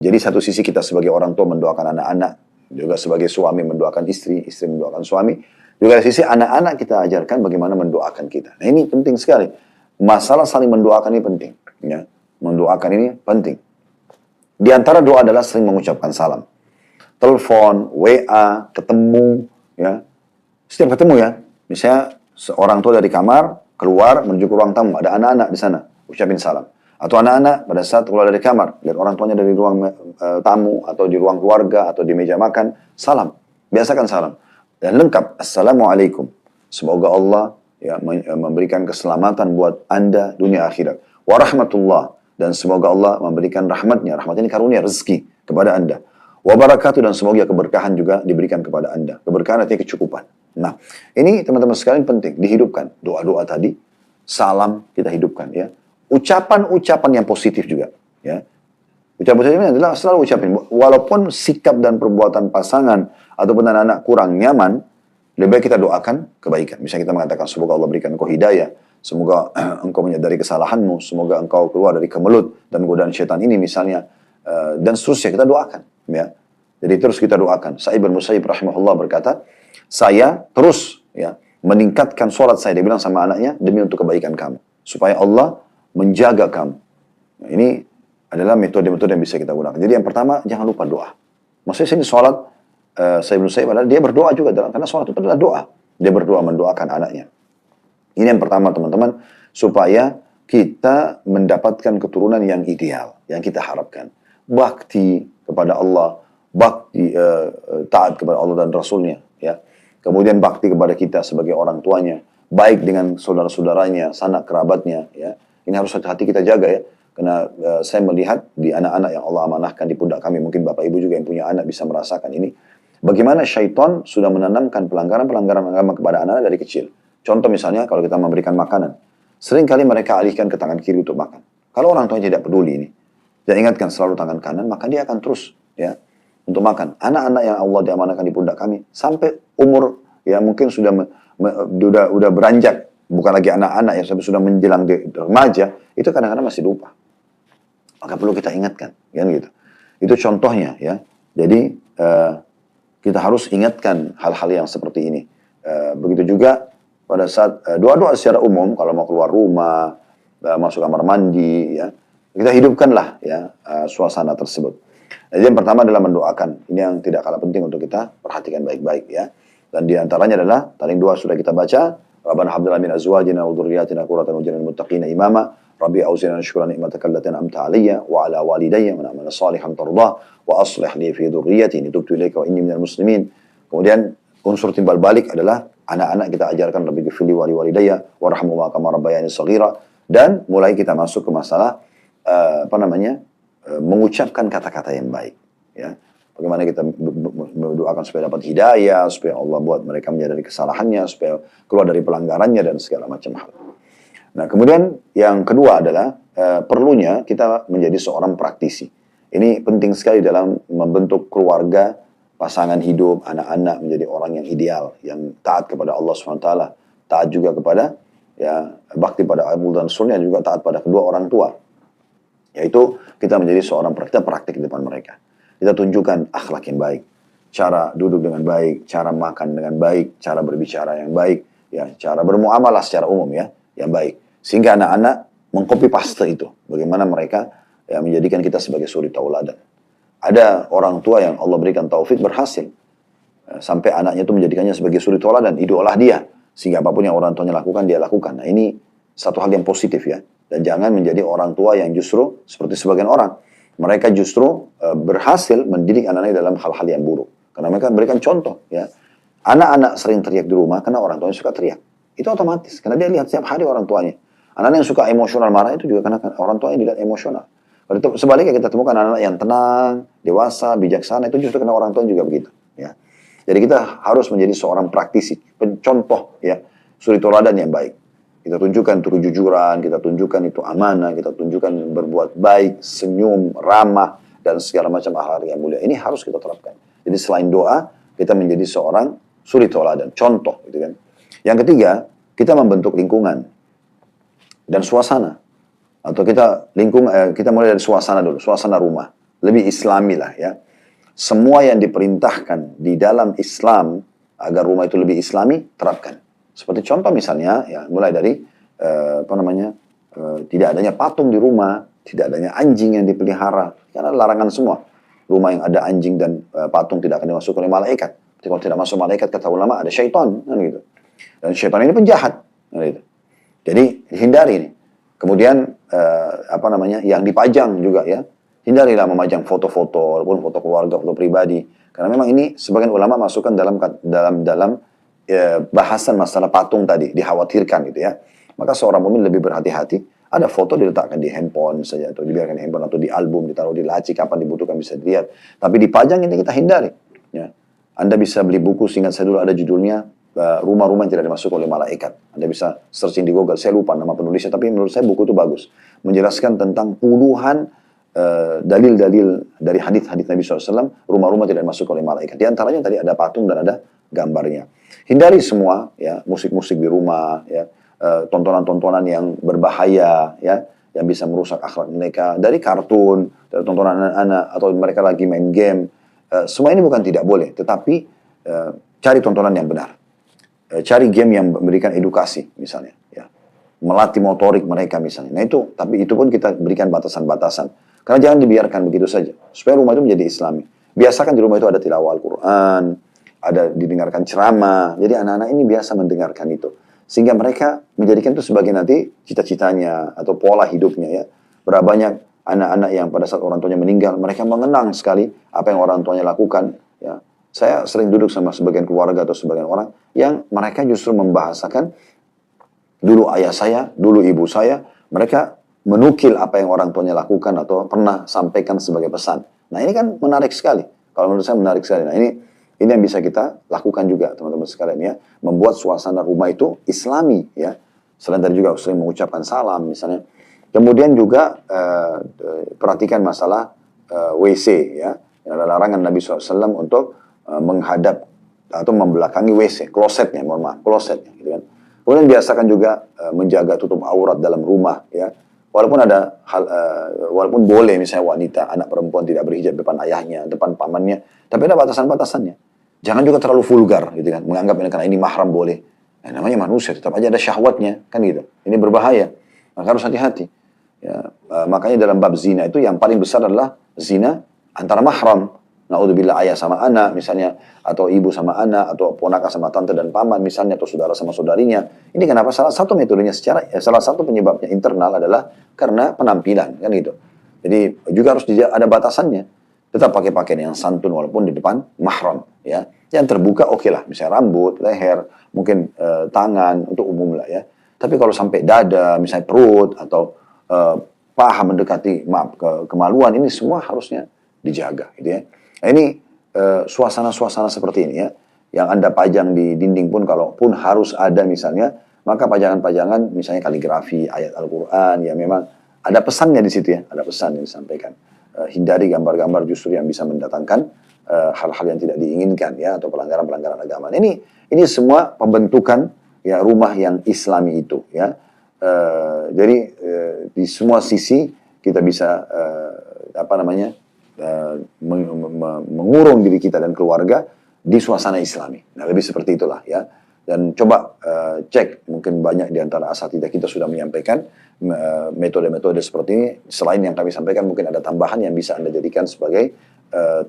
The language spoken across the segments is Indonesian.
Jadi satu sisi kita sebagai orang tua mendoakan anak-anak, juga sebagai suami mendoakan istri, istri mendoakan suami. Juga dari sisi anak-anak kita ajarkan bagaimana mendoakan kita. Nah ini penting sekali. Masalah saling mendoakan ini penting. Ya. Mendoakan ini penting. Di antara doa adalah sering mengucapkan salam. Telepon, WA, ketemu, ya. Setiap ketemu ya. Misalnya seorang tua dari kamar, keluar menuju ke ruang tamu. Ada anak-anak di sana, ucapin salam. Atau anak-anak pada saat keluar dari kamar, lihat orang tuanya dari ruang tamu, atau di ruang keluarga, atau di meja makan, salam. Biasakan salam. Dan lengkap, Assalamualaikum. Semoga Allah ya, memberikan keselamatan buat Anda dunia akhirat. Warahmatullah. Dan semoga Allah memberikan rahmatnya. Rahmat ini karunia, rezeki kepada Anda. Wabarakatuh, dan semoga keberkahan juga diberikan kepada Anda. Keberkahan artinya kecukupan. Nah, ini teman-teman sekalian penting, dihidupkan. Doa-doa tadi, salam kita hidupkan ya. Ucapan-ucapan yang positif juga. Ya. Ucapan-ucapan adalah selalu ucapin. Walaupun sikap dan perbuatan pasangan ataupun anak-anak kurang nyaman, lebih baik kita doakan kebaikan. Misalnya kita mengatakan, semoga Allah berikan engkau hidayah. Semoga engkau menyadari kesalahanmu. Semoga engkau keluar dari kemelut dan godaan syaitan ini misalnya. Dan seterusnya kita doakan. Ya. Jadi terus kita doakan. Sa'id bin Musayyib rahimahullah berkata, saya terus ya meningkatkan sholat saya. Dia bilang sama anaknya, demi untuk kebaikan kamu. Supaya Allah menjaga kamu. Nah, ini adalah metode-metode yang bisa kita gunakan. Jadi yang pertama, jangan lupa doa. Maksudnya sini sholat, Sa'id bin Musayyib adalah dia berdoa juga. Karena sholat itu adalah doa. Dia berdoa mendoakan anaknya. Ini yang pertama teman-teman. Supaya kita mendapatkan keturunan yang ideal. Yang kita harapkan. Bakti kepada Allah. Bakti taat kepada Allah dan Rasulnya. Ya. Kemudian bakti kepada kita sebagai orang tuanya. Baik dengan saudara-saudaranya, sanak kerabatnya. Ya. Ini harus hati-hati kita jaga ya. Karena saya melihat di anak-anak yang Allah amanahkan di pundak kami. Mungkin Bapak Ibu juga yang punya anak bisa merasakan ini. Bagaimana syaitan sudah menanamkan pelanggaran-pelanggaran agama kepada anak-anak dari kecil. Contoh misalnya kalau kita memberikan makanan. Seringkali mereka alihkan ke tangan kiri untuk makan. Kalau orang tuanya tidak peduli ini. Dan ingatkan selalu tangan kanan. Maka dia akan terus ya untuk makan. Anak-anak yang Allah diamanahkan di pundak kami. Sampai umur ya mungkin sudah beranjak. Bukan lagi anak-anak yang sudah menjelang remaja. Itu kadang-kadang masih lupa. Maka perlu kita ingatkan, kan gitu. Itu contohnya ya. Jadi kita harus ingatkan hal-hal yang seperti ini. Begitu juga pada saat doa-doa secara umum, kalau mau keluar rumah, masuk kamar mandi, ya kita hidupkanlah ya suasana tersebut. Jadi yang pertama adalah mendoakan. Ini yang tidak kalah penting untuk kita perhatikan baik-baik ya. Dan diantaranya adalah tadi doa sudah kita baca. Rabbana hab lana min azwajina wa dhurriyyatina qurrata a'yunin lil muttaqina imama. Rabbi auzi'na an syukra ni'mataka allati an'amta 'alayya wa 'ala walidayya wa na'mala salihan tardah wa aslih li fi dhurriyyati inni tubtu ilaika wa inni minal muslimin. Kemudian unsur timbal balik adalah anak-anak kita ajarkan rabbi ghfirli wa li walidayya warhamhuma kama rabbayani shaghira, dan mulai kita masuk ke masalah mengucapkan kata-kata yang baik ya. Bagaimana kita mendoakan supaya dapat hidayah, supaya Allah buat mereka menyadari kesalahannya, supaya keluar dari pelanggarannya dan segala macam hal. Nah, kemudian yang kedua adalah perlunya kita menjadi seorang praktisi. Ini penting sekali dalam membentuk keluarga, pasangan hidup, anak-anak menjadi orang yang ideal, yang taat kepada Allah SWT, taat juga kepada ya bakti pada Allah dan Rasulnya, juga taat pada kedua orang tua. Yaitu kita menjadi seorang praktik di depan mereka. Kita tunjukkan akhlak yang baik, cara duduk dengan baik, cara makan dengan baik, cara berbicara yang baik, ya, cara bermuamalah secara umum ya, yang baik. Sehingga anak-anak mengcopy paste itu. Bagaimana mereka ya, menjadikan kita sebagai suri tauladan. Ada orang tua yang Allah berikan taufik berhasil. Sampai anaknya itu menjadikannya sebagai suri tauladan, idola dia. Sehingga apapun yang orang tuanya lakukan, dia lakukan. Nah ini satu hal yang positif ya. Dan jangan menjadi orang tua yang justru seperti sebagian orang. Mereka justru berhasil mendidik anak-anaknya dalam hal-hal yang buruk. Karena mereka memberikan contoh ya. Anak-anak sering teriak di rumah karena orang tuanya suka teriak. Itu otomatis. Karena dia lihat setiap hari orang tuanya. Anak-anak yang suka emosional marah itu juga karena orang tuanya dilihat emosional. Sebaliknya kita temukan anak-anak yang tenang, dewasa, bijaksana, itu justru karena orang tua juga begitu. Ya. Jadi kita harus menjadi seorang praktisi, pencontoh ya, suri tauladan yang baik. Kita tunjukkan itu kejujuran, kita tunjukkan itu amanah, kita tunjukkan berbuat baik, senyum, ramah, dan segala macam hal yang mulia. Ini harus kita terapkan. Jadi selain doa, kita menjadi seorang suri tauladan, contoh. Gitu kan. Yang ketiga, kita membentuk lingkungan dan suasana. Atau kita mulai dari suasana dulu, suasana rumah. lebih islami lah ya. Semua yang diperintahkan di dalam Islam agar rumah itu lebih islami, terapkan. Seperti contoh misalnya, ya mulai dari tidak adanya patung di rumah, tidak adanya anjing yang dipelihara, karena larangan semua. Rumah yang ada anjing dan patung tidak akan dimasuki oleh malaikat. Jadi kalau tidak masuk malaikat, kata ulama, ada syaitan, kan gitu. Dan syaitan ini penjahat, kan gitu. Jadi hindari ini. Kemudian yang dipajang juga ya, hindarilah memajang foto-foto, walaupun foto keluarga, foto pribadi. Karena memang ini sebagian ulama masukkan dalam bahasan masalah patung tadi, dikhawatirkan gitu ya. Maka seorang mukmin lebih berhati-hati. Ada foto diletakkan di handphone saja, atau dibiarkan di handphone, atau di album, ditaruh di laci, kapan dibutuhkan bisa dilihat. Tapi dipajang ini kita hindari. Ya. Anda bisa beli buku, seingat saya dulu ada judulnya, rumah-rumah yang tidak dimasuk oleh malaikat. Anda bisa searching di Google, saya lupa nama penulisnya, tapi menurut saya buku itu bagus. Menjelaskan tentang puluhan dalil-dalil dari hadis-hadis Nabi SAW, rumah-rumah tidak dimasuk oleh malaikat. Di antaranya tadi ada patung dan ada gambarnya. Hindari semua, ya, musik-musik di rumah, ya, tontonan-tontonan yang berbahaya, ya, yang bisa merusak akhlak mereka, dari kartun, dari tontonan anak-anak, atau mereka lagi main game. Semua ini bukan tidak boleh, tetapi cari tontonan yang benar. Cari game yang memberikan edukasi, misalnya, ya, melatih motorik mereka misalnya. Nah itu, tapi itu pun kita berikan batasan-batasan. Karena jangan dibiarkan begitu saja, supaya rumah itu menjadi islami. Biasakan di rumah itu ada tilawah Al-Quran, ada didengarkan ceramah. Jadi anak-anak ini biasa mendengarkan itu. Sehingga mereka menjadikan itu sebagai nanti cita-citanya atau pola hidupnya ya. Berapa banyak anak-anak yang pada saat orang tuanya meninggal, mereka mengenang sekali apa yang orang tuanya lakukan. Ya. Saya sering duduk sama sebagian keluarga atau sebagian orang yang mereka justru membahasakan dulu ayah saya, dulu ibu saya, mereka menukil apa yang orang tuanya lakukan atau pernah sampaikan sebagai pesan. Nah ini kan menarik sekali. Kalau menurut saya menarik sekali. Nah ini yang bisa kita lakukan juga teman-teman sekalian ya. Membuat suasana rumah itu islami ya. Selain tadi juga sering mengucapkan salam misalnya. Kemudian juga perhatikan masalah WC ya. Yang ada larangan Nabi SAW untuk menghadap atau membelakangi WC. Klosetnya, mohon maaf. Klosetnya gitu kan. Kemudian biasakan juga menjaga tutup aurat dalam rumah ya. Walaupun ada hal, walaupun boleh misalnya wanita, anak perempuan tidak berhijab depan ayahnya, depan pamannya. Tapi ada batasan-batasannya. Jangan juga terlalu vulgar, gitu kan. Menganggap ini karena ini mahram boleh. Nah, namanya manusia, tetap aja ada syahwatnya, kan gitu. Ini berbahaya, maka harus hati-hati. Ya, makanya dalam bab zina itu yang paling besar adalah zina antara mahram. Naudzubillah ayah sama anak, misalnya, atau ibu sama anak, atau ponakan sama tante dan paman, misalnya, atau saudara sama saudarinya. Ini kenapa? Salah satu metodenya salah satu penyebabnya internal adalah karena penampilan, kan gitu. Jadi juga harus ada batasannya. Tetap pakai pakaian yang santun walaupun di depan mahram ya. Yang terbuka oke lah, misalnya rambut, leher, mungkin tangan untuk umum lah ya. Tapi kalau sampai dada, misalnya perut atau paha mendekati kemaluan, ini semua harusnya dijaga gitu ya. Nah, ini suasana-suasana seperti ini ya, yang Anda pajang di dinding pun kalaupun harus ada misalnya, maka pajangan-pajangan misalnya kaligrafi ayat Al-Qur'an ya, memang ada pesannya di situ ya, ada pesan yang disampaikan. Hindari gambar-gambar justru yang bisa mendatangkan hal-hal yang tidak diinginkan ya, atau pelanggaran-pelanggaran agama. Ini semua pembentukan ya rumah yang Islami itu ya. Jadi di semua sisi kita bisa mengurung diri kita dan keluarga di suasana Islami. Nah, lebih seperti itulah ya. Dan coba cek, mungkin banyak di antara asatidzah kita sudah menyampaikan metode-metode seperti ini. Selain yang kami sampaikan, mungkin ada tambahan yang bisa Anda jadikan sebagai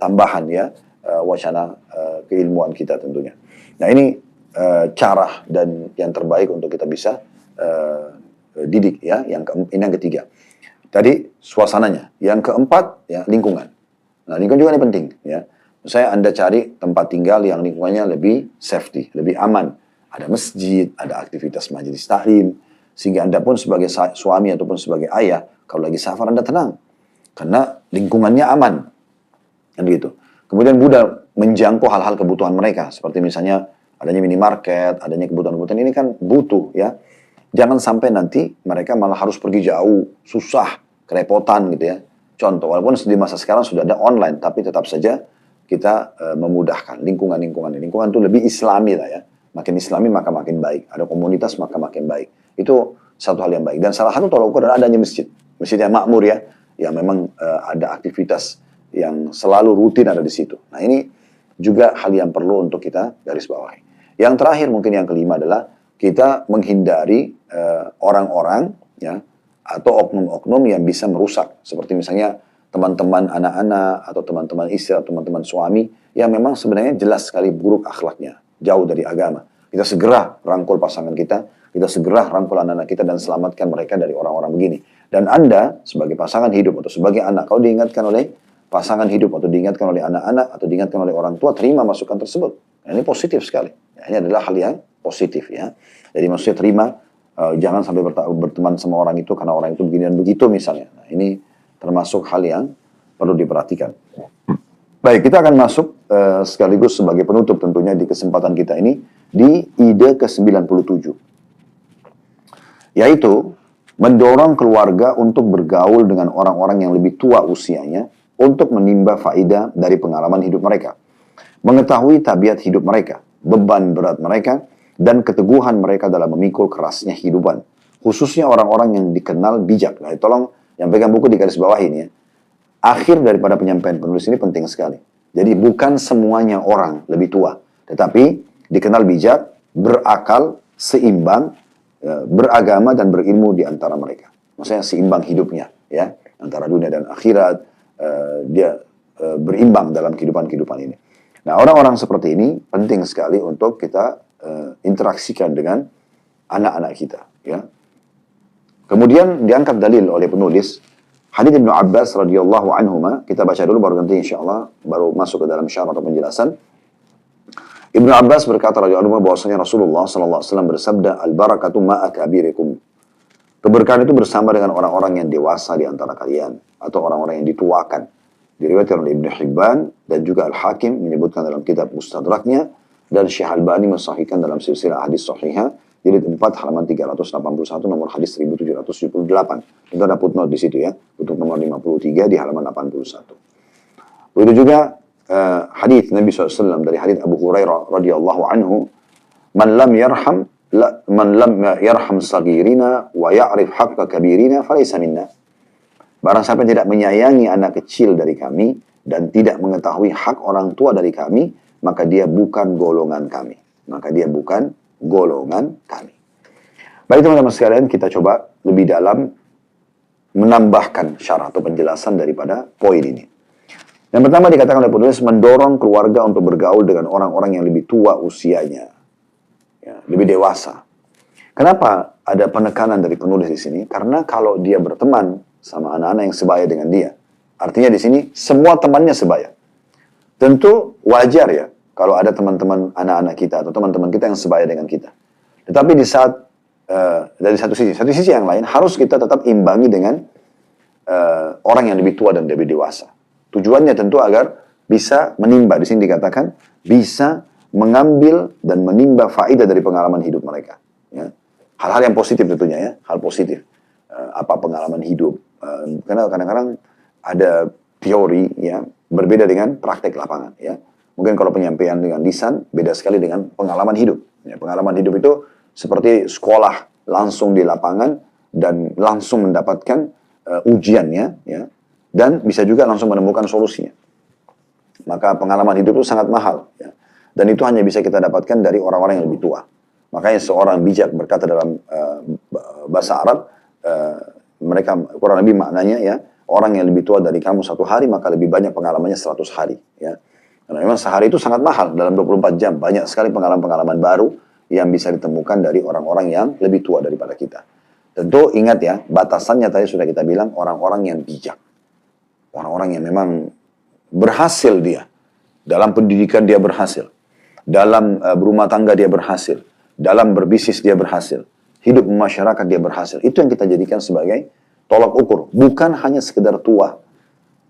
tambahan ya, wacana keilmuan kita tentunya. Nah ini cara dan yang terbaik untuk kita bisa didik ya. Ini yang ketiga. Tadi suasananya. Yang keempat ya lingkungan. Nah lingkungan juga ini penting ya. Misalnya Anda cari tempat tinggal yang lingkungannya lebih safety, lebih aman. Ada masjid, ada aktivitas majelis taklim, sehingga Anda pun sebagai suami ataupun sebagai ayah, kalau lagi safar Anda tenang. Karena lingkungannya aman. Kan gitu. Kemudian mudah menjangkau hal-hal kebutuhan mereka. Seperti misalnya adanya minimarket, adanya kebutuhan-kebutuhan ini kan butuh ya. Jangan sampai nanti mereka malah harus pergi jauh, susah, kerepotan gitu ya. Contoh, walaupun di masa sekarang sudah ada online, tapi tetap saja kita memudahkan lingkungan-lingkungan. Lingkungan itu lebih islami lah ya. Makin islami maka makin baik. Ada komunitas maka makin baik. Itu satu hal yang baik. Dan salah satu tolak ukur adalah adanya masjid. Masjid yang makmur ya. Yang memang ada aktivitas yang selalu rutin ada di situ. Nah ini juga hal yang perlu untuk kita garis bawahi. Yang terakhir mungkin yang kelima adalah kita menghindari orang-orang ya atau oknum-oknum yang bisa merusak. Seperti misalnya teman-teman anak-anak atau teman-teman istri atau teman-teman suami yang memang sebenarnya jelas sekali buruk akhlaknya, jauh dari agama. Kita segera rangkul pasangan kita segera rangkul anak-anak kita dan selamatkan mereka dari orang-orang begini. Dan Anda sebagai pasangan hidup atau sebagai anak, kalau diingatkan oleh pasangan hidup atau diingatkan oleh anak-anak atau diingatkan oleh orang tua, terima masukan tersebut. Nah, ini positif sekali. Nah, ini adalah hal yang positif ya. Jadi maksudnya terima, jangan sampai berteman sama orang itu karena orang itu begini dan begitu misalnya. Nah, ini termasuk hal yang perlu diperhatikan. Baik, kita akan masuk sekaligus sebagai penutup tentunya di kesempatan kita ini di ide ke-97. Yaitu mendorong keluarga untuk bergaul dengan orang-orang yang lebih tua usianya untuk menimba faedah dari pengalaman hidup mereka. Mengetahui tabiat hidup mereka, beban berat mereka, dan keteguhan mereka dalam memikul kerasnya kehidupan. Khususnya orang-orang yang dikenal bijak. Nah, tolong yang pegang buku di garis bawah ini ya. Akhir daripada penyampaian penulis ini penting sekali. Jadi bukan semuanya orang lebih tua, tetapi dikenal bijak, berakal, seimbang, beragama dan berilmu di antara mereka. Maksudnya seimbang hidupnya, ya, antara dunia dan akhirat, dia berimbang dalam kehidupan ini. Nah, orang-orang seperti ini penting sekali untuk kita interaksikan dengan anak-anak kita, ya. Kemudian diangkat dalil oleh penulis hadits Ibnu Abbas radhiyallahu anhuma. Kita baca dulu baru nanti insyaallah baru masuk ke dalam syarah atau penjelasan. Ibnu Abbas berkata radhiyallahu anhu bahwasanya Rasulullah sallallahu alaihi wasallam bersabda, "Al-barakatu ma'a kabirikum." Keberkahan itu bersama dengan orang-orang yang dewasa di antara kalian atau orang-orang yang dituakan. Diriwayatkan oleh Ibnu Hibban dan juga Al-Hakim menyebutkan dalam kitab Mustadraknya dan Syekh Albani mensahihkan dalam silsilah hadis sahihah jilid 4 halaman 381 nomor hadis 1778. Itu ada footnote di situ ya, untuk nomor 53 di halaman 81. Begitu juga hadis Nabi SAW dari hadis Abu Hurairah radhiyallahu anhu, man lam yarham sagirina wa ya'rif haqqa kabirina falaysa minna. Barang siapa tidak menyayangi anak kecil dari kami dan tidak mengetahui hak orang tua dari kami, maka dia bukan golongan kami. Baik teman-teman sekalian, kita coba lebih dalam menambahkan syarah atau penjelasan daripada poin ini. Yang pertama dikatakan oleh penulis, mendorong keluarga untuk bergaul dengan orang-orang yang lebih tua usianya, ya, lebih dewasa. Kenapa ada penekanan dari penulis di sini? Karena kalau dia berteman sama anak-anak yang sebaya dengan dia, artinya di sini semua temannya sebaya. Tentu wajar ya kalau ada teman-teman anak-anak kita atau teman-teman kita yang sebaya dengan kita. Tetapi di saat dari satu sisi yang lain harus kita tetap imbangi dengan orang yang lebih tua dan lebih dewasa. Tujuannya tentu agar bisa menimba, di sini dikatakan bisa mengambil dan menimba faedah dari pengalaman hidup mereka. Ya. Hal-hal yang positif tentunya ya, hal positif. Apa pengalaman hidup? Karena kadang-kadang ada teori ya berbeda dengan praktek lapangan. Ya. Mungkin kalau penyampaian dengan lisan beda sekali dengan pengalaman hidup. Ya, pengalaman hidup itu seperti sekolah langsung di lapangan dan langsung mendapatkan ujiannya, ya. Dan bisa juga langsung menemukan solusinya. Maka pengalaman hidup itu sangat mahal. Ya. Dan itu hanya bisa kita dapatkan dari orang-orang yang lebih tua. Makanya seorang bijak berkata dalam bahasa Arab, mereka kurang lebih maknanya ya, orang yang lebih tua dari kamu 1 hari, maka lebih banyak pengalamannya 100 hari. Ya. Karena memang sehari itu sangat mahal, dalam 24 jam. Banyak sekali pengalaman-pengalaman baru yang bisa ditemukan dari orang-orang yang lebih tua daripada kita. Tentu ingat ya, batasannya tadi sudah kita bilang orang-orang yang bijak. Orang-orang yang memang berhasil dia. Dalam pendidikan dia berhasil. Dalam berumah tangga dia berhasil. Dalam berbisnis dia berhasil. Hidup masyarakat dia berhasil. Itu yang kita jadikan sebagai tolak ukur. Bukan hanya sekedar tua.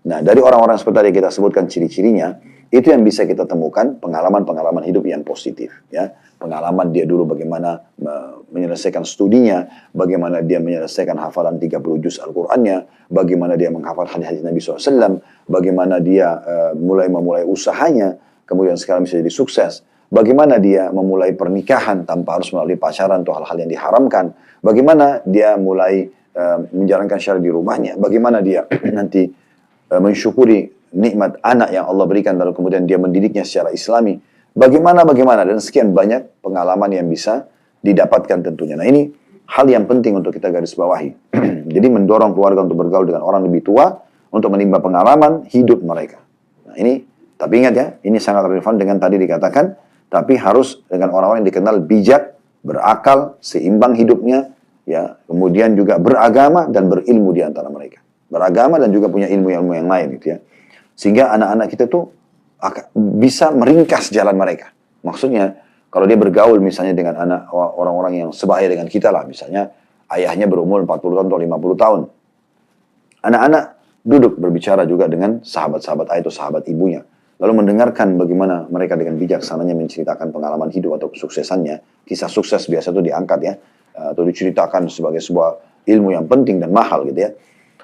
Nah, dari orang-orang seperti tadi kita sebutkan ciri-cirinya, itu yang bisa kita temukan pengalaman-pengalaman hidup yang positif. Ya. Pengalaman dia dulu bagaimana menyelesaikan studinya, bagaimana dia menyelesaikan hafalan 30 juz Al-Qur'annya, bagaimana dia menghafal hadis-hadis Nabi SAW, bagaimana dia memulai usahanya, kemudian sekarang bisa jadi sukses, bagaimana dia memulai pernikahan tanpa harus melalui pacaran atau hal-hal yang diharamkan, bagaimana dia mulai menjalankan syariat di rumahnya, bagaimana dia nanti mensyukuri nikmat anak yang Allah berikan lalu kemudian dia mendidiknya secara islami. Bagaimana dan sekian banyak pengalaman yang bisa didapatkan tentunya. Nah ini hal yang penting untuk kita garis bawahi. Jadi mendorong keluarga untuk bergaul dengan orang lebih tua untuk menimba pengalaman hidup mereka. Nah ini, tapi ingat ya, ini sangat relevan dengan tadi dikatakan, tapi harus dengan orang-orang yang dikenal bijak, berakal, seimbang hidupnya, ya, kemudian juga beragama dan berilmu di antara mereka. Beragama dan juga punya ilmu-ilmu yang lain gitu ya. Sehingga anak-anak kita tuh bisa meringkas jalan mereka. Maksudnya, kalau dia bergaul misalnya dengan anak orang-orang yang sebaya dengan kita lah, misalnya ayahnya berumur 40 tahun atau 50 tahun. Anak-anak duduk berbicara juga dengan sahabat-sahabat ayah atau sahabat ibunya. Lalu mendengarkan bagaimana mereka dengan bijaksananya menceritakan pengalaman hidup atau kesuksesannya. Kisah sukses biasa itu diangkat ya, atau diceritakan sebagai sebuah ilmu yang penting dan mahal gitu ya.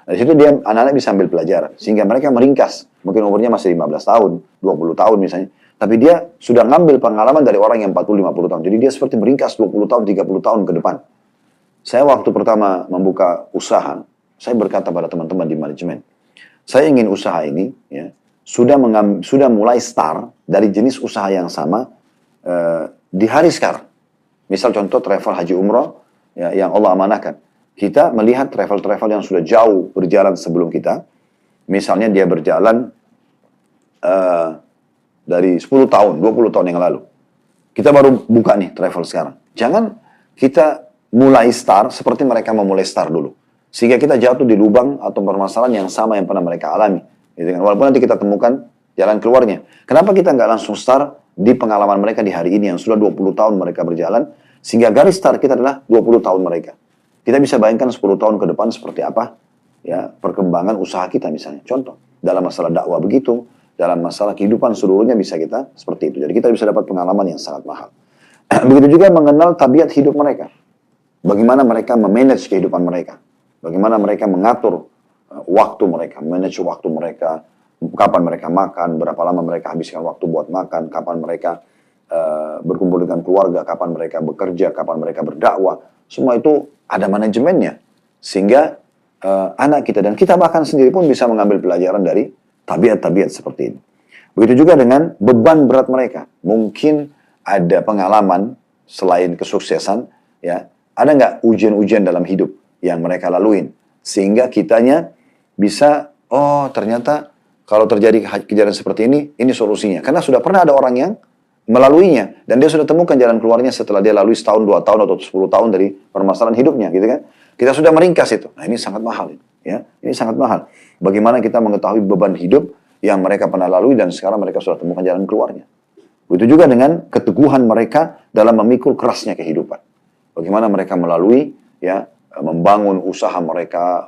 Dari situ dia anak-anak bisa ambil pelajaran. Sehingga mereka meringkas. Mungkin umurnya masih 15 tahun, 20 tahun misalnya. Tapi dia sudah ngambil pengalaman dari orang yang 40-50 tahun. Jadi dia seperti meringkas 20 tahun, 30 tahun ke depan. Saya waktu pertama membuka usaha, saya berkata pada teman-teman di manajemen, saya ingin usaha ini ya, sudah mulai start dari jenis usaha yang sama di hari sekarang. Misal contoh travel haji umroh ya, yang Allah amanahkan. Kita melihat travel-travel yang sudah jauh berjalan sebelum kita. Misalnya dia berjalan dari 10 tahun, 20 tahun yang lalu. Kita baru buka nih travel sekarang. Jangan kita mulai start seperti mereka memulai start dulu. Sehingga kita jatuh di lubang atau permasalahan yang sama yang pernah mereka alami. Walaupun nanti kita temukan jalan keluarnya. Kenapa kita nggak langsung start di pengalaman mereka di hari ini yang sudah 20 tahun mereka berjalan. Sehingga garis start kita adalah 20 tahun mereka. Kita bisa bayangkan 10 tahun ke depan seperti apa ya perkembangan usaha kita misalnya. Contoh, dalam masalah dakwah begitu, dalam masalah kehidupan seluruhnya bisa kita seperti itu. Jadi kita bisa dapat pengalaman yang sangat mahal. Begitu juga mengenal tabiat hidup mereka. Bagaimana mereka memanage kehidupan mereka. Bagaimana mereka mengatur waktu mereka, manage waktu mereka, kapan mereka makan, berapa lama mereka habiskan waktu buat makan, kapan mereka berkumpul dengan keluarga, kapan mereka bekerja, kapan mereka berdakwah. Semua itu ada manajemennya. Sehingga anak kita dan kita bahkan sendiri pun bisa mengambil pelajaran dari tabiat-tabiat seperti ini. Begitu juga dengan beban berat mereka. Mungkin ada pengalaman selain kesuksesan, ya, ada nggak ujian-ujian dalam hidup yang mereka laluin. Sehingga kitanya bisa, oh ternyata kalau terjadi kejadian seperti ini solusinya. Karena sudah pernah ada orang yang melaluinya. Dan dia sudah temukan jalan keluarnya setelah dia lalui setahun, 2 tahun, atau 10 tahun dari permasalahan hidupnya. Gitu kan? Kita sudah meringkas itu. Nah ini sangat mahal. Ya, ini sangat mahal. Bagaimana kita mengetahui beban hidup yang mereka pernah lalui dan sekarang mereka sudah temukan jalan keluarnya. Begitu juga dengan keteguhan mereka dalam memikul kerasnya kehidupan. Bagaimana mereka melalui, ya, membangun usaha mereka,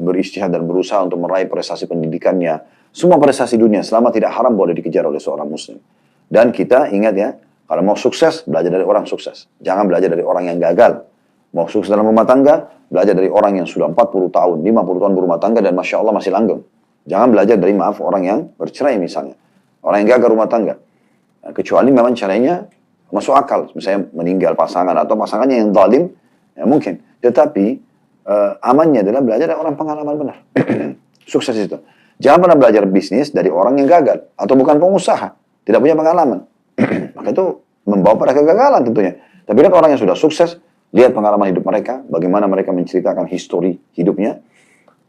beristihad dan berusaha untuk meraih prestasi pendidikannya. Semua prestasi dunia selama tidak haram boleh dikejar oleh seorang muslim. Dan kita ingat ya, kalau mau sukses, belajar dari orang sukses. Jangan belajar dari orang yang gagal. Mau sukses dalam rumah tangga, belajar dari orang yang sudah 40 tahun, 50 tahun berumah tangga dan Masya Allah masih langgeng. Jangan belajar dari, maaf, orang yang bercerai misalnya. Orang yang gagal rumah tangga. Nah, kecuali memang caranya masuk akal. Misalnya meninggal pasangan atau pasangannya yang zalim, ya mungkin. Tetapi amannya adalah belajar dari orang pengalaman benar. Sukses itu. Jangan pernah belajar bisnis dari orang yang gagal. Atau bukan pengusaha. Tidak punya pengalaman. Maka itu membawa pada kegagalan tentunya. Tapi lihat orang yang sudah sukses, lihat pengalaman hidup mereka, bagaimana mereka menceritakan histori hidupnya.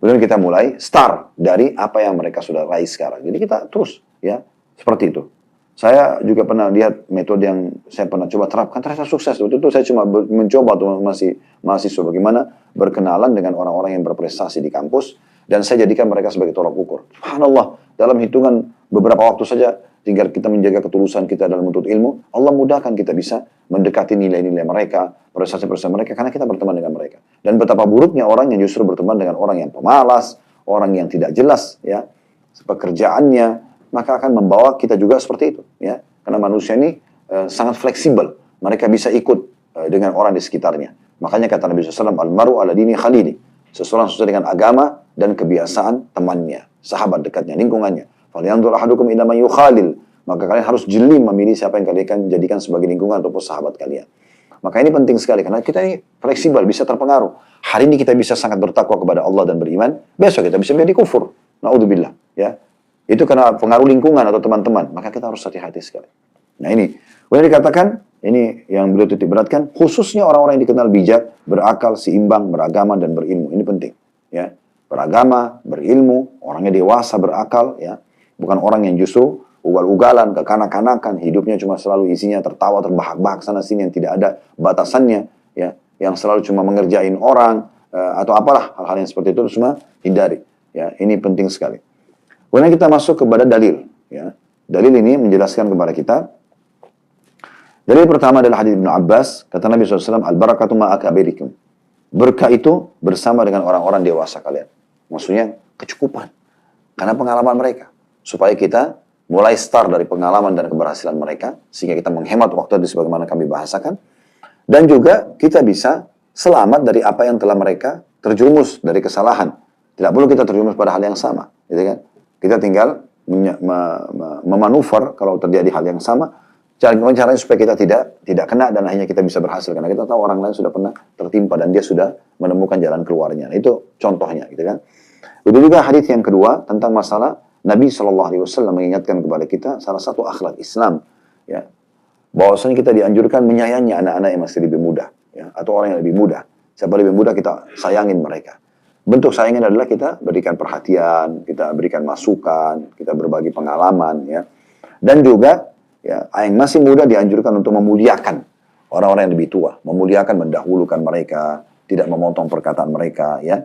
Kemudian kita mulai start dari apa yang mereka sudah raih sekarang. Jadi kita terus, ya, seperti itu. Saya juga pernah lihat metode yang saya pernah coba terapkan, ternyata sukses. Waktu itu saya cuma mencoba tuh masih mahasiswa bagaimana berkenalan dengan orang-orang yang berprestasi di kampus dan saya jadikan mereka sebagai tolak ukur. Subhanallah, dalam hitungan beberapa waktu saja, tinggal kita menjaga ketulusan kita dalam menuntut ilmu, Allah mudahkan kita bisa mendekati nilai-nilai mereka, prestasi-prestasi mereka, karena kita berteman dengan mereka. Dan betapa buruknya orang yang justru berteman dengan orang yang pemalas, orang yang tidak jelas, ya, pekerjaannya, maka akan membawa kita juga seperti itu, ya. Karena manusia ini sangat fleksibel, mereka bisa ikut dengan orang di sekitarnya. Makanya kata Nabi SAW, Al-maru ala dini khalili. Seseorang sesuai dengan agama dan kebiasaan temannya, sahabat dekatnya, lingkungannya. Falyanzur ahadukum ila man yukhalil. Maka kalian harus jeli memilih siapa yang kalian jadikan sebagai lingkungan ataupun sahabat kalian. Maka ini penting sekali karena kita ini fleksibel, bisa terpengaruh. Hari ini kita bisa sangat bertakwa kepada Allah dan beriman, besok kita bisa menjadi kufur. Naudzubillah, ya. Itu karena pengaruh lingkungan atau teman-teman, maka kita harus hati-hati sekali. Nah ini, boleh dikatakan, ini yang beliau titik beratkan, khususnya orang-orang yang dikenal bijak, berakal, seimbang, beragama, dan berilmu. Ini penting. Ya, beragama, berilmu, orangnya dewasa, berakal, ya, bukan orang yang justru ugal-ugalan, kekanak-kanakan, hidupnya cuma selalu isinya tertawa, terbahak-bahak sana-sini yang tidak ada batasannya, ya, yang selalu cuma mengerjain orang, atau apalah, hal-hal yang seperti itu semua hindari. Ya, ini penting sekali. Kemudian kita masuk kepada dalil. Ya. Dalil ini menjelaskan kepada kita. Dalil pertama adalah hadis Ibnu Abbas. Kata Nabi SAW, Al-barakatu ma'akabirikum. Berkah itu bersama dengan orang-orang dewasa kalian. Maksudnya kecukupan. Karena pengalaman mereka. Supaya kita mulai start dari pengalaman dan keberhasilan mereka. Sehingga kita menghemat waktu itu sebagaimana kami bahasakan. Dan juga kita bisa selamat dari apa yang telah mereka terjerumus dari kesalahan. Tidak perlu kita terjerumus pada hal yang sama. Gitu kan? Kita tinggal memanuver kalau terjadi hal yang sama. Caranya supaya kita tidak kena dan akhirnya kita bisa berhasil. Karena kita tahu orang lain sudah pernah tertimpa dan dia sudah menemukan jalan keluarnya. Nah, itu contohnya. Gitu kan. Begitu juga hadis yang kedua tentang masalah Nabi SAW mengingatkan kepada kita salah satu akhlak Islam. Ya, bahwasanya kita dianjurkan menyayangi anak-anak yang masih lebih muda. Ya, atau orang yang lebih muda. Siapa lebih muda kita sayangin mereka. Bentuk sayangnya adalah kita berikan perhatian, kita berikan masukan, kita berbagi pengalaman, ya. Dan juga, ya, yang masih muda dianjurkan untuk memuliakan orang-orang yang lebih tua, memuliakan, mendahulukan mereka, tidak memotong perkataan mereka, ya.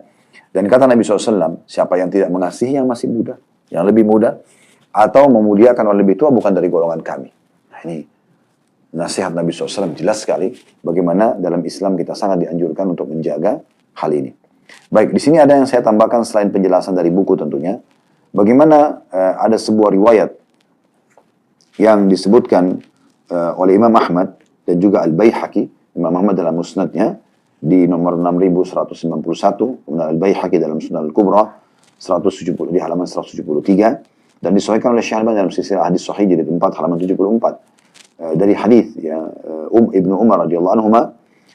Dan kata Nabi SAW, siapa yang tidak mengasihi yang masih muda, yang lebih muda, atau memuliakan orang lebih tua bukan dari golongan kami. Nah, ini nasihat Nabi SAW jelas sekali bagaimana dalam Islam kita sangat dianjurkan untuk menjaga hal ini. Baik, di sini ada yang saya tambahkan selain penjelasan dari buku tentunya. Bagaimana ada sebuah riwayat yang disebutkan oleh Imam Ahmad dan juga Al-Baihaqi. Imam Ahmad dalam musnadnya di nomor 6191, kemudian Al-Baihaqi dalam Sunan Al-Kubra 170 di halaman 173 dan disahihkan oleh Syekh Al-Albani dalam silsilah hadis sahih jilid 4 halaman 74. Dari hadis ya Ibnu Umar radhiyallahu anhu,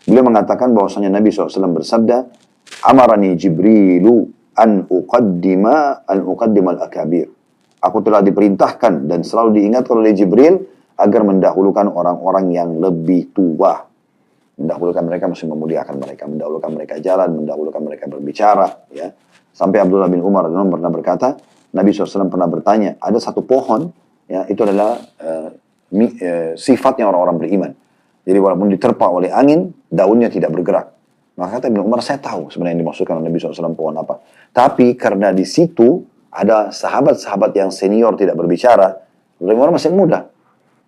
beliau mengatakan bahwasanya Nabi SAW bersabda, amarani Jibrilu an uqaddima al-akabir. Aku telah diperintahkan dan selalu diingatkan oleh Jibril agar mendahulukan orang-orang yang lebih tua. Mendahulukan mereka mesti memuliakan mereka, mendahulukan mereka jalan, mendahulukan mereka berbicara, ya. Sampai Abdullah bin Umar pernah berkata, Nabi SAW pernah bertanya, ada satu pohon, ya, itu adalah sifatnya orang-orang beriman. Jadi walaupun diterpa oleh angin, daunnya tidak bergerak. Maka kata Ibnu Umar, saya tahu sebenarnya yang dimaksudkan oleh Nabi SAW pohon apa. Tapi karena di situ ada sahabat-sahabat yang senior tidak berbicara, Ibnu Umar masih muda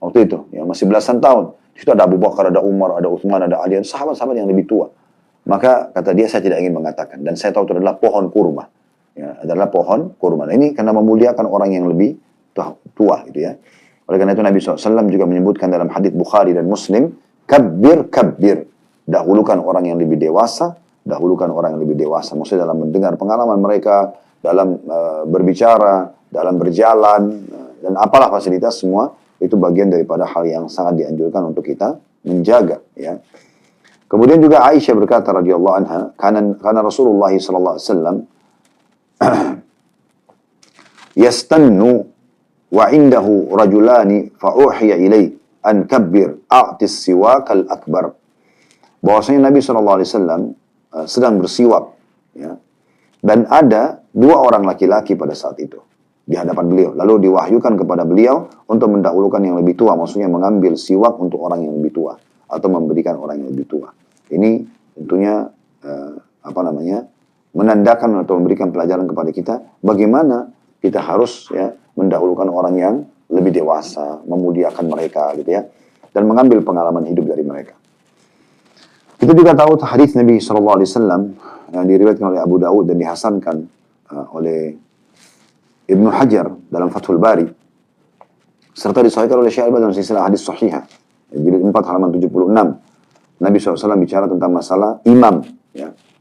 waktu itu, ya, masih belasan tahun. Di situ ada Abu Bakar, ada Umar, ada Utsman, ada Ali, sahabat-sahabat yang lebih tua. Maka kata dia, saya tidak ingin mengatakan. Dan saya tahu itu adalah pohon kurma. Ya, adalah pohon kurma. Nah, ini karena memuliakan orang yang lebih tua gitu ya. Oleh karena itu Nabi SAW juga menyebutkan dalam hadits Bukhari dan Muslim, kabbir, kabbir. Dahulukan orang yang lebih dewasa, dahulukan orang yang lebih dewasa. Maksudnya dalam mendengar pengalaman mereka, dalam berbicara, dalam berjalan, dan apalah fasilitas semua, itu bagian daripada hal yang sangat dianjurkan untuk kita menjaga. Ya. Kemudian juga Aisyah berkata radhiyallahu anha, karena Rasulullah SAW yastannu wa indahu rajulani fa'uhiya ilai an kabbir a'tis siwakal akbar. Bahwasanya Nabi SAW sedang bersiwak, ya, dan ada dua orang laki-laki pada saat itu di hadapan beliau. Lalu diwahyukan kepada beliau untuk mendahulukan yang lebih tua, maksudnya mengambil siwak untuk orang yang lebih tua atau memberikan orang yang lebih tua. Ini tentunya menandakan atau memberikan pelajaran kepada kita bagaimana kita harus, ya, mendahulukan orang yang lebih dewasa, memuliakan mereka gitu ya, dan mengambil pengalaman hidup dari mereka. Kita juga tahu hadis Nabi SAW yang diriwayatkan oleh Abu Dawud dan dihasankan oleh Ibnu Hajar dalam Fathul Bari, serta disahihkan oleh Syekh Al-Albani dalam silsilah hadis sahihah jilid 4 halaman 76. Nabi SAW bicara tentang masalah imam,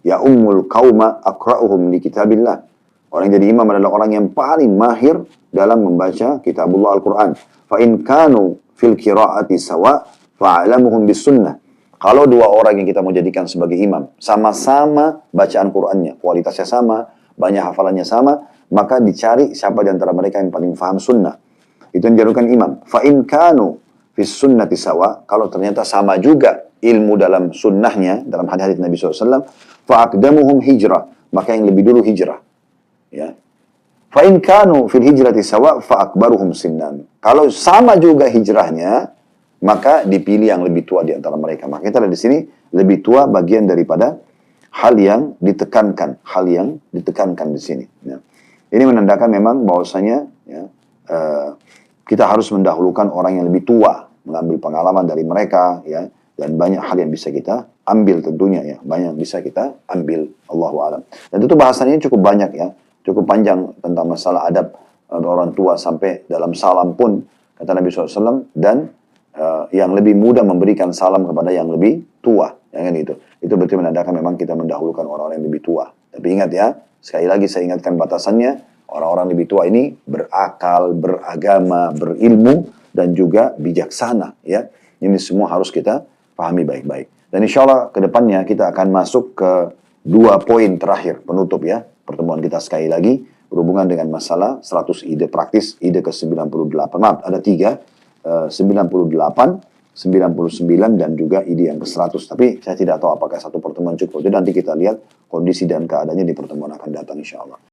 ya ummul qauma aqra'uhum li kitabillah. Orang yang jadi imam adalah orang yang paling mahir dalam membaca kitabullah Al-Quran. Fa in kanu fil qira'ati sawa fa'alamuhum bis sunnah. Kalau dua orang yang kita mau jadikan sebagai imam, sama-sama bacaan Qur'annya, kualitasnya sama, banyak hafalannya sama, maka dicari siapa di antara mereka yang paling faham sunnah. Itu yang dilakukan imam. Fa in kanu fis sunnati sawa, kalau ternyata sama juga ilmu dalam sunnahnya, dalam hadis Nabi SAW, fa aqdamuhum hijrah, maka yang lebih dulu hijrah. Ya. Fa in kanu fil hijrati sawa fa akbaruhum sinnan. Kalau sama juga hijrahnya, maka dipilih yang lebih tua di antara mereka. Maka kita lihat di sini lebih tua bagian daripada hal yang ditekankan, di sini. Ya. Ini menandakan memang bahwasanya ya, kita harus mendahulukan orang yang lebih tua, mengambil pengalaman dari mereka, ya, dan banyak hal yang bisa kita ambil tentunya, ya, banyak yang bisa kita ambil, Allahu a'lam. Dan itu bahasannya cukup banyak, ya, cukup panjang tentang masalah adab orang tua, sampai dalam salam pun kata Nabi SAW, dan yang lebih muda memberikan salam kepada yang lebih tua, ya kan itu. Itu berarti menandakan memang kita mendahulukan orang-orang yang lebih tua. Tapi ingat ya, sekali lagi saya ingatkan batasannya, orang-orang lebih tua ini berakal, beragama, berilmu, dan juga bijaksana, ya. Ini semua harus kita pahami baik-baik. Dan insya Allah ke depannya kita akan masuk ke 2 poin terakhir penutup, ya, pertemuan kita sekali lagi berhubungan dengan masalah 100 ide praktis, ide ke-98. Maaf, ada 3, 98, 99, dan juga ide yang ke-100. Tapi saya tidak tahu apakah satu pertemuan cukup. Jadi nanti kita lihat kondisi dan keadaannya di pertemuan akan datang insya Allah.